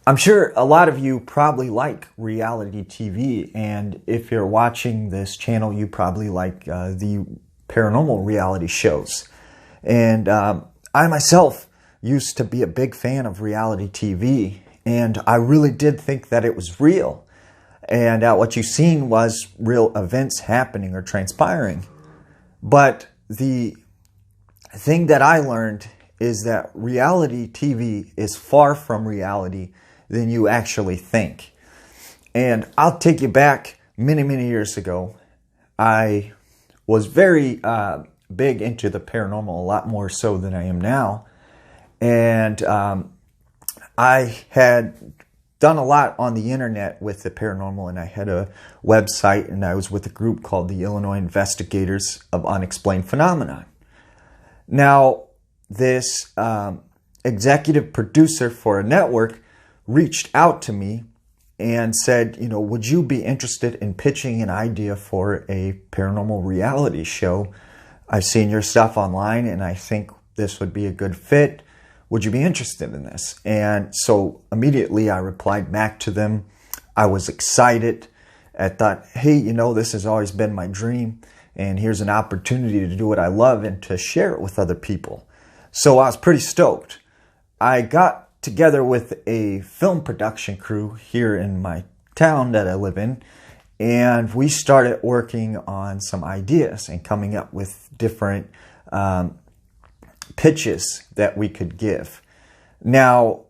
I'm sure a lot of you probably like reality TV, and if you're watching this channel, you probably like the paranormal reality shows. And I myself used to be a big fan of reality TV, and I really did think that it was real. And what you've seen was real events happening or transpiring. But the thing that I learned is that reality TV is far from reality than you actually think. And I'll take you back many, many years ago. I was very big into the paranormal, a lot more so than I am now. And I had done a lot on the internet with the paranormal, and I had a website, and I was with a group called the Illinois Investigators of Unexplained Phenomena. Now, this executive producer for a network reached out to me and said, would you be interested in pitching an idea for a paranormal reality show? I've seen your stuff online and I think this would be a good fit. Would you be interested in this? And so immediately I replied back to them. I was excited. I thought, hey, this has always been my dream, and here's an opportunity to do what I love and to share it with other people. So I was pretty stoked. I got together with a film production crew here in my town that I live in, and we started working on some ideas and coming up with different pitches that we could give. Now,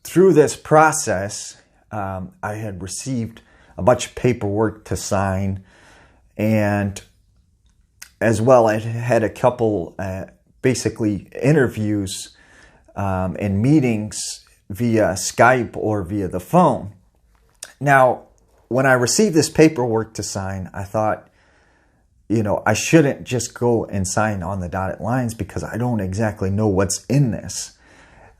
through this process, I had received a bunch of paperwork to sign, and as well, I had a couple basically interviews and meetings via Skype or via the phone. Now, when I received this paperwork to sign, I thought, I shouldn't just go and sign on the dotted lines because I don't exactly know what's in this.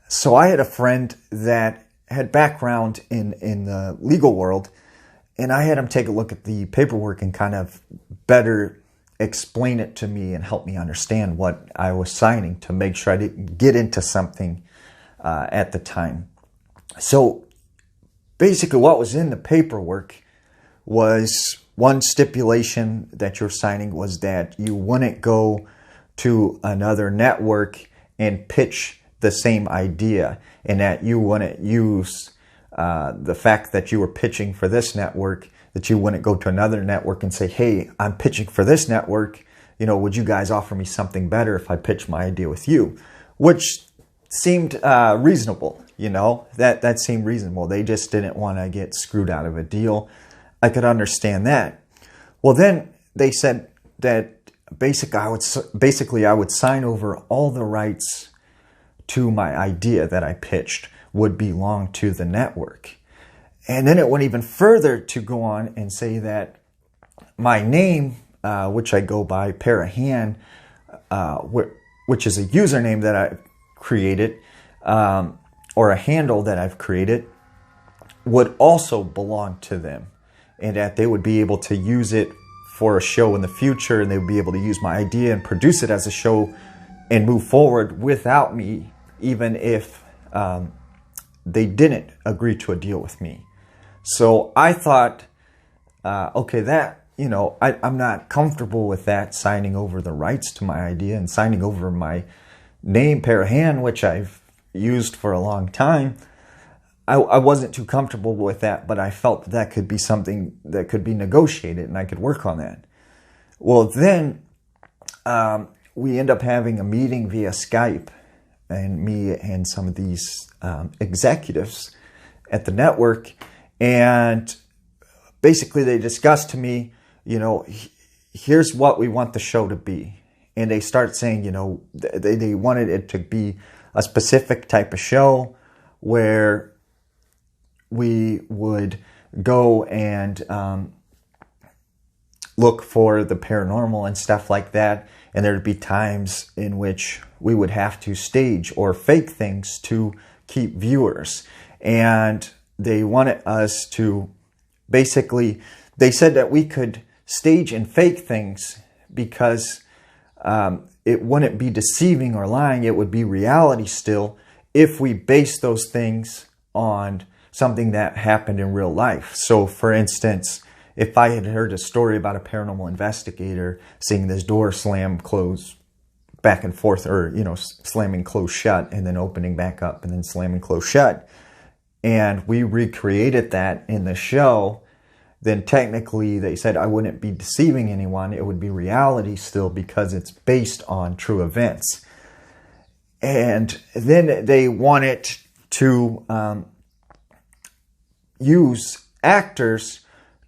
So I had a friend that had background in the legal world, and I had him take a look at the paperwork and kind of better explain it to me and help me understand what I was signing to make sure I didn't get into something at the time. So basically what was in the paperwork was one stipulation that you're signing was that you wouldn't go to another network and pitch the same idea, and that you wouldn't use the fact that you were pitching for this network, that you wouldn't go to another network and say, hey, I'm pitching for this network, would you guys offer me something better if I pitch my idea with you? Which seemed reasonable, that seemed reasonable. They just didn't want to get screwed out of a deal. I could understand that. Well, then they said that basically I would sign over all the rights to my idea that I pitched would belong to the network. And then it went even further to go on and say that my name, which I go by Parahan, which is a username that I've created, or a handle that I've created, would also belong to them. And that they would be able to use it for a show in the future, and they would be able to use my idea and produce it as a show and move forward without me, even if they didn't agree to a deal with me. So I thought, okay, that, I'm not comfortable with that, signing over the rights to my idea and signing over my name, Parahan, which I've used for a long time. I wasn't too comfortable with that, but I felt that could be something that could be negotiated and I could work on that. Well, then we end up having a meeting via Skype, and me and some of these executives at the network. And basically they discussed to me, here's what we want the show to be. And they start saying, they wanted it to be a specific type of show where we would go and look for the paranormal and stuff like that. And there'd be times in which we would have to stage or fake things to keep viewers. And they wanted us to basically, they said that we could stage and fake things because it wouldn't be deceiving or lying. It would be reality still if we base those things on something that happened in real life. So for instance, if I had heard a story about a paranormal investigator seeing this door slam close back and forth, or, slamming closed shut and then opening back up and then slamming closed shut, and we recreated that in the show, then technically they said I wouldn't be deceiving anyone. It would be reality still because it's based on true events. And then they wanted to use actors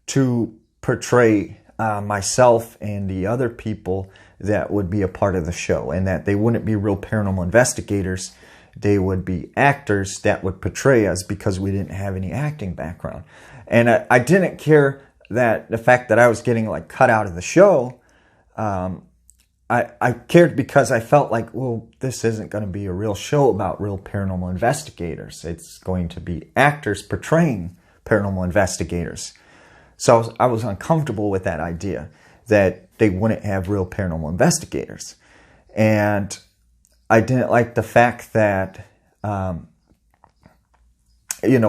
to portray myself and the other people that would be a part of the show, and that they wouldn't be real paranormal investigators. They would be actors that would portray us because we didn't have any acting background. And I didn't care that the fact that I was getting cut out of the show. I cared because I felt like, well, this isn't going to be a real show about real paranormal investigators. It's going to be actors portraying paranormal investigators. So I was uncomfortable with that idea that they wouldn't have real paranormal investigators. And I didn't like the fact that,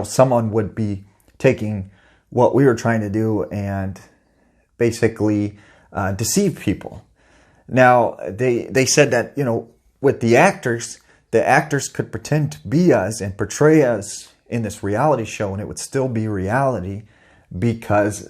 someone would be taking what we were trying to do and basically deceive people. Now, they said that, with the actors could pretend to be us and portray us in this reality show, and it would still be reality because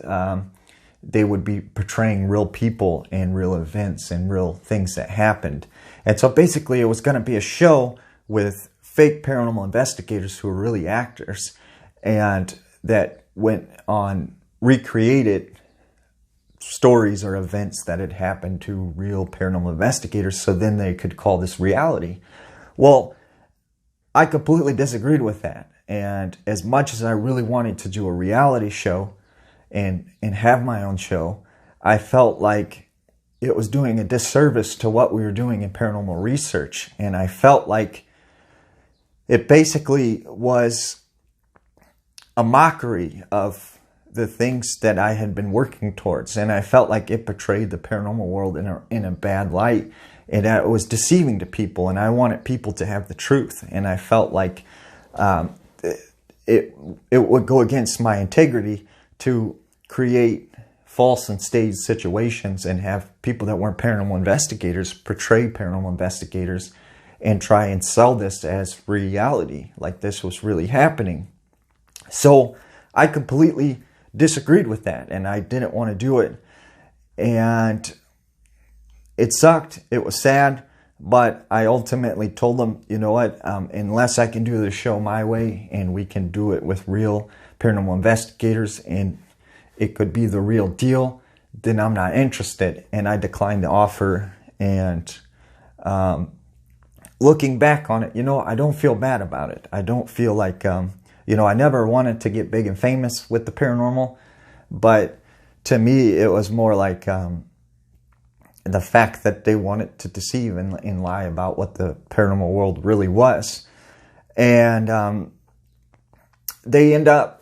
they would be portraying real people and real events and real things that happened. And so basically it was going to be a show with fake paranormal investigators who were really actors, and that went on, recreated stories or events that had happened to real paranormal investigators, so then they could call this reality. Well, I completely disagreed with that. And as much as I really wanted to do a reality show and have my own show, I felt like it was doing a disservice to what we were doing in paranormal research. And I felt like it basically was a mockery of the things that I had been working towards. And I felt like it portrayed the paranormal world in a bad light, and that it was deceiving to people, and I wanted people to have the truth. And I felt like it would go against my integrity to create false and staged situations and have people that weren't paranormal investigators portray paranormal investigators and try and sell this as reality, like this was really happening. So I completely disagreed with that, and I didn't want to do it. And it sucked. It was sad. But I ultimately told them, you know what, unless I can do the show my way and we can do it with real paranormal investigators and it could be the real deal, then I'm not interested. And I declined the offer. And looking back on it, I don't feel bad about it. I don't feel like, I never wanted to get big and famous with the paranormal. But to me, it was more like the fact that they wanted to deceive and lie about what the paranormal world really was. And they end up,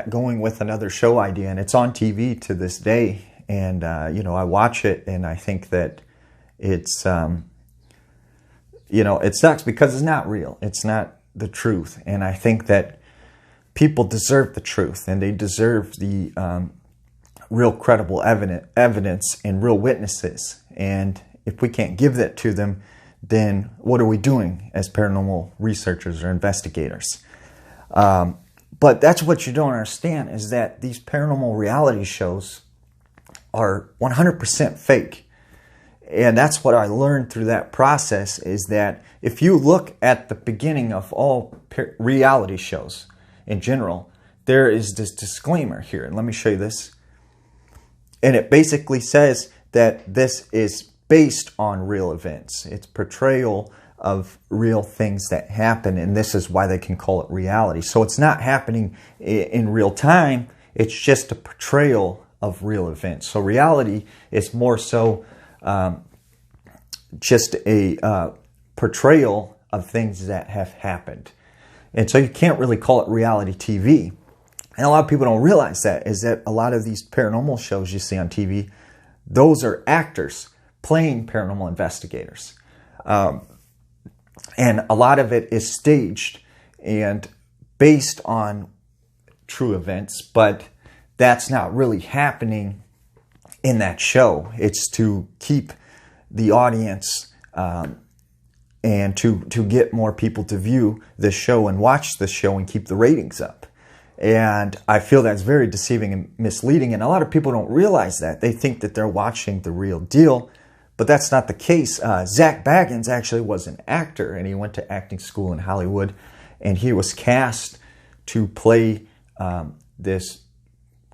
going with another show idea, and it's on TV to this day. And, I watch it and I think that it's, it sucks because it's not real. It's not the truth. And I think that people deserve the truth, and they deserve the real credible evidence and real witnesses. And if we can't give that to them, then what are we doing as paranormal researchers or investigators? But that's what you don't understand, is that these paranormal reality shows are 100% fake. And that's what I learned through that process, is that if you look at the beginning of all reality shows in general, there is this disclaimer here. And let me show you this. And it basically says that this is based on real events. It's portrayal of real things that happen, and this is why they can call it reality. So it's not happening in real time. It's just a portrayal of real events. So reality is more so just a portrayal of things that have happened. And so you can't really call it reality TV. And a lot of people don't realize that, is that a lot of these paranormal shows you see on TV, those are actors playing paranormal investigators. And a lot of it is staged and based on true events, but that's not really happening in that show. It's to keep the audience and to get more people to view the show and watch the show and keep the ratings up. And I feel that's very deceiving and misleading, and a lot of people don't realize that. They think that they're watching the real deal, but that's not the case. Zach Baggins actually was an actor, and he went to acting school in Hollywood, and he was cast to play this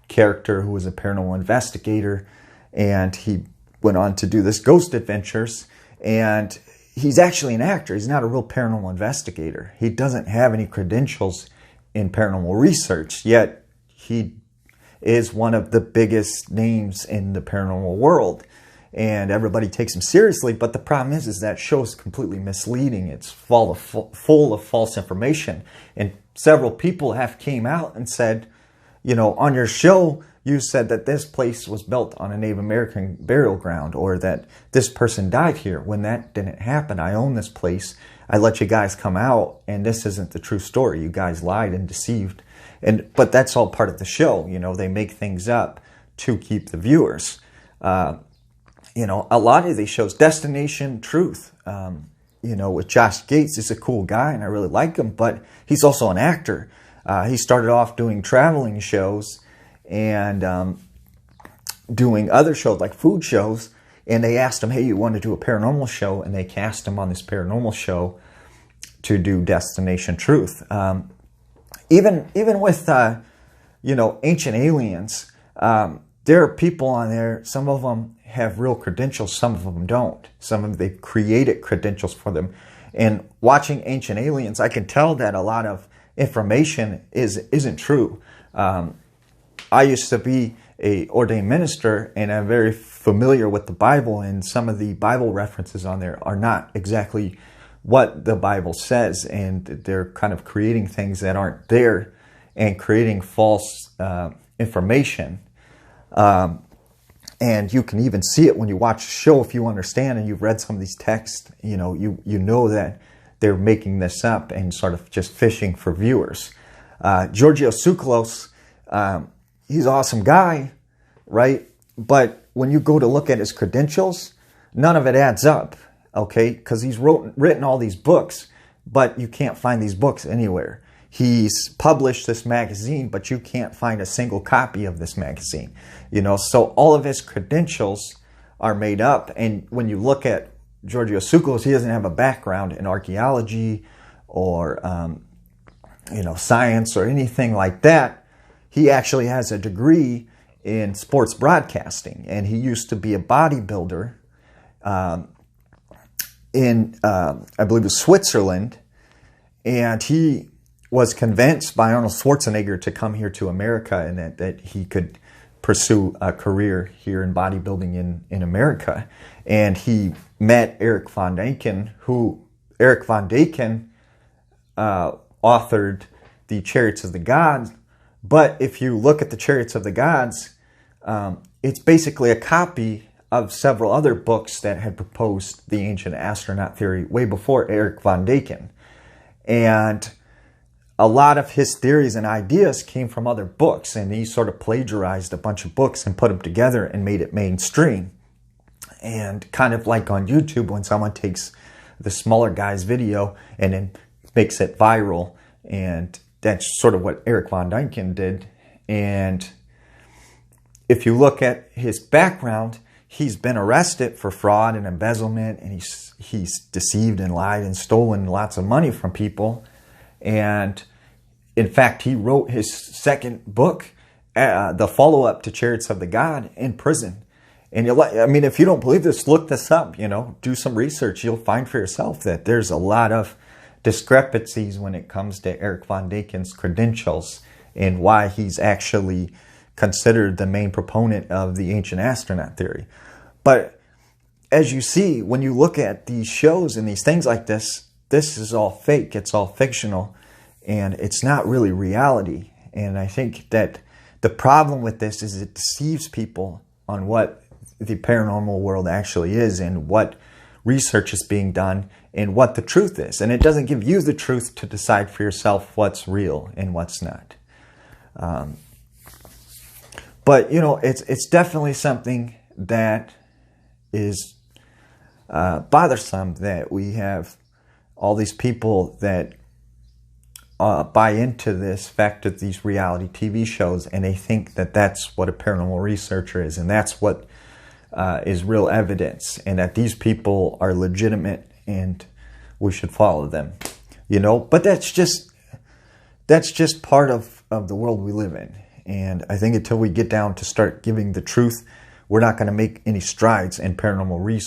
character who was a paranormal investigator, and he went on to do this Ghost Adventures, and he's actually an actor. He's not a real paranormal investigator. He doesn't have any credentials in paranormal research, yet he is one of the biggest names in the paranormal world, and everybody takes him seriously. But the problem is that show is completely misleading. It's full of false information, and several people have came out and said, you know, on your show you said that this place was built on a Native American burial ground, or that this person died here, when that didn't happen. I own this place. I let you guys come out, and this isn't the true story. You guys lied and deceived. But that's all part of the show. You know, they make things up to keep the viewers. You know, a lot of these shows, Destination Truth, you know, with Josh Gates, he's a cool guy, and I really like him, but he's also an actor. He started off doing traveling shows and doing other shows like food shows, and they asked him, hey, you want to do a paranormal show? And they cast him on this paranormal show to do Destination Truth. Even with, you know, Ancient Aliens, there are people on there, some of them have real credentials, some of them don't. Some of them, they've created credentials for them. And watching Ancient Aliens, I can tell that a lot of information isn't true. I used to be a ordained minister, and I'm very familiar with the Bible, and some of the Bible references on there are not exactly what the Bible says, and they're kind of creating things that aren't there and creating false information. And you can even see it when you watch the show. If you understand and you've read some of these texts, you know that they're making this up and sort of just fishing for viewers. Giorgio Tsoukalos, he's an awesome guy, right? But when you go to look at his credentials, none of it adds up, okay? Because he's written all these books, but you can't find these books anywhere. He's published this magazine, but you can't find a single copy of this magazine. You know, so all of his credentials are made up. And when you look at Giorgio Tsoukalos, he doesn't have a background in archaeology or, you know, science or anything like that. He actually has a degree in sports broadcasting, and he used to be a bodybuilder in, I believe it was Switzerland, and he was convinced by Arnold Schwarzenegger to come here to America, and that he could pursue a career here in bodybuilding in America. And he met Eric Von Däniken, who Eric Von Däniken authored the Chariots of the Gods. But if you look at the Chariots of the Gods, it's basically a copy of several other books that had proposed the ancient astronaut theory way before Eric Von Däniken. And a lot of his theories and ideas came from other books, and he sort of plagiarized a bunch of books and put them together and made it mainstream. And kind of like on YouTube, when someone takes the smaller guy's video and then makes it viral, and that's sort of what Eric Von Däniken did. And if you look at his background, he's been arrested for fraud and embezzlement, and he's deceived and lied and stolen lots of money from people. And in fact, he wrote his second book, the follow-up to Chariots of the God, in prison. And I mean, if you don't believe this, look this up, you know, do some research. You'll find for yourself that there's a lot of discrepancies when it comes to Eric Von Däniken's credentials and why he's actually considered the main proponent of the ancient astronaut theory. But as you see, when you look at these shows and these things like this, this is all fake. It's all fictional, and it's not really reality. And I think that the problem with this is it deceives people on what the paranormal world actually is and what research is being done and what the truth is. And it doesn't give you the truth to decide for yourself what's real and what's not. But, you know, it's definitely something that is bothersome, that we have all these people that buy into this fact of these reality TV shows, and they think that that's what a paranormal researcher is, and that's what is real evidence, and that these people are legitimate and we should follow them, you know. But that's just part of the world we live in. And I think until we get down to start giving the truth, we're not going to make any strides in paranormal research.